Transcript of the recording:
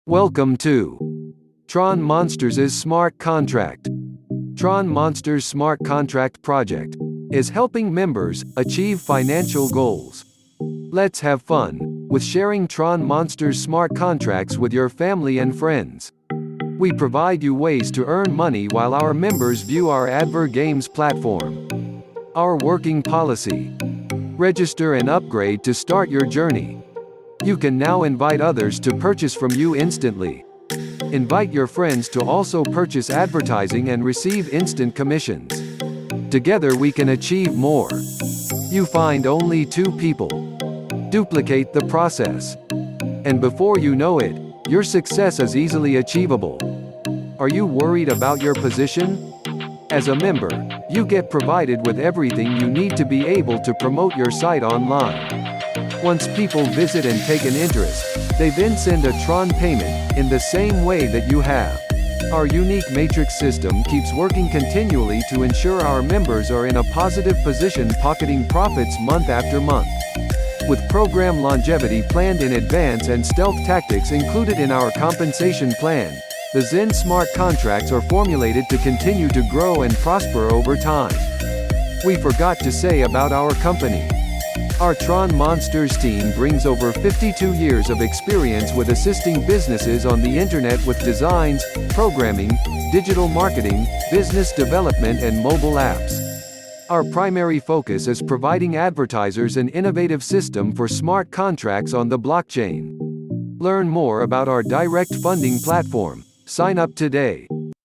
Welcome to Tron Monsters' Smart Contract. Tron Monsters' Smart Contract project is helping members achieve financial goals. Let's have fun with sharing Tron Monsters' smart contracts with your family and friends. We provide you ways to earn money while our members view our AdverGames platform. Our working policy: register and upgrade to start your journey. You can now invite others to purchase from you instantly. Invite your friends to also purchase advertising and receive instant commissions. Together we can achieve more. You find only 2 people. Duplicate the process. And before you know it, your success is easily achievable. Are you worried about your position? As a member, you get provided with everything you need to be able to promote your site online. Once people visit and take an interest, they then send a Tron payment, in the same way that you have. Our unique matrix system keeps working continually to ensure our members are in a positive position, pocketing profits month after month. With program longevity planned in advance and stealth tactics included in our compensation plan, the Zen Smart Contracts are formulated to continue to grow and prosper over time. We forgot to say about our company. Our Tron Monsters team brings over 52 years of experience with assisting businesses on the internet with designs, programming, digital marketing, business development and mobile apps. Our primary focus is providing advertisers an innovative system for smart contracts on the blockchain. Learn more about our direct funding platform. Sign up today.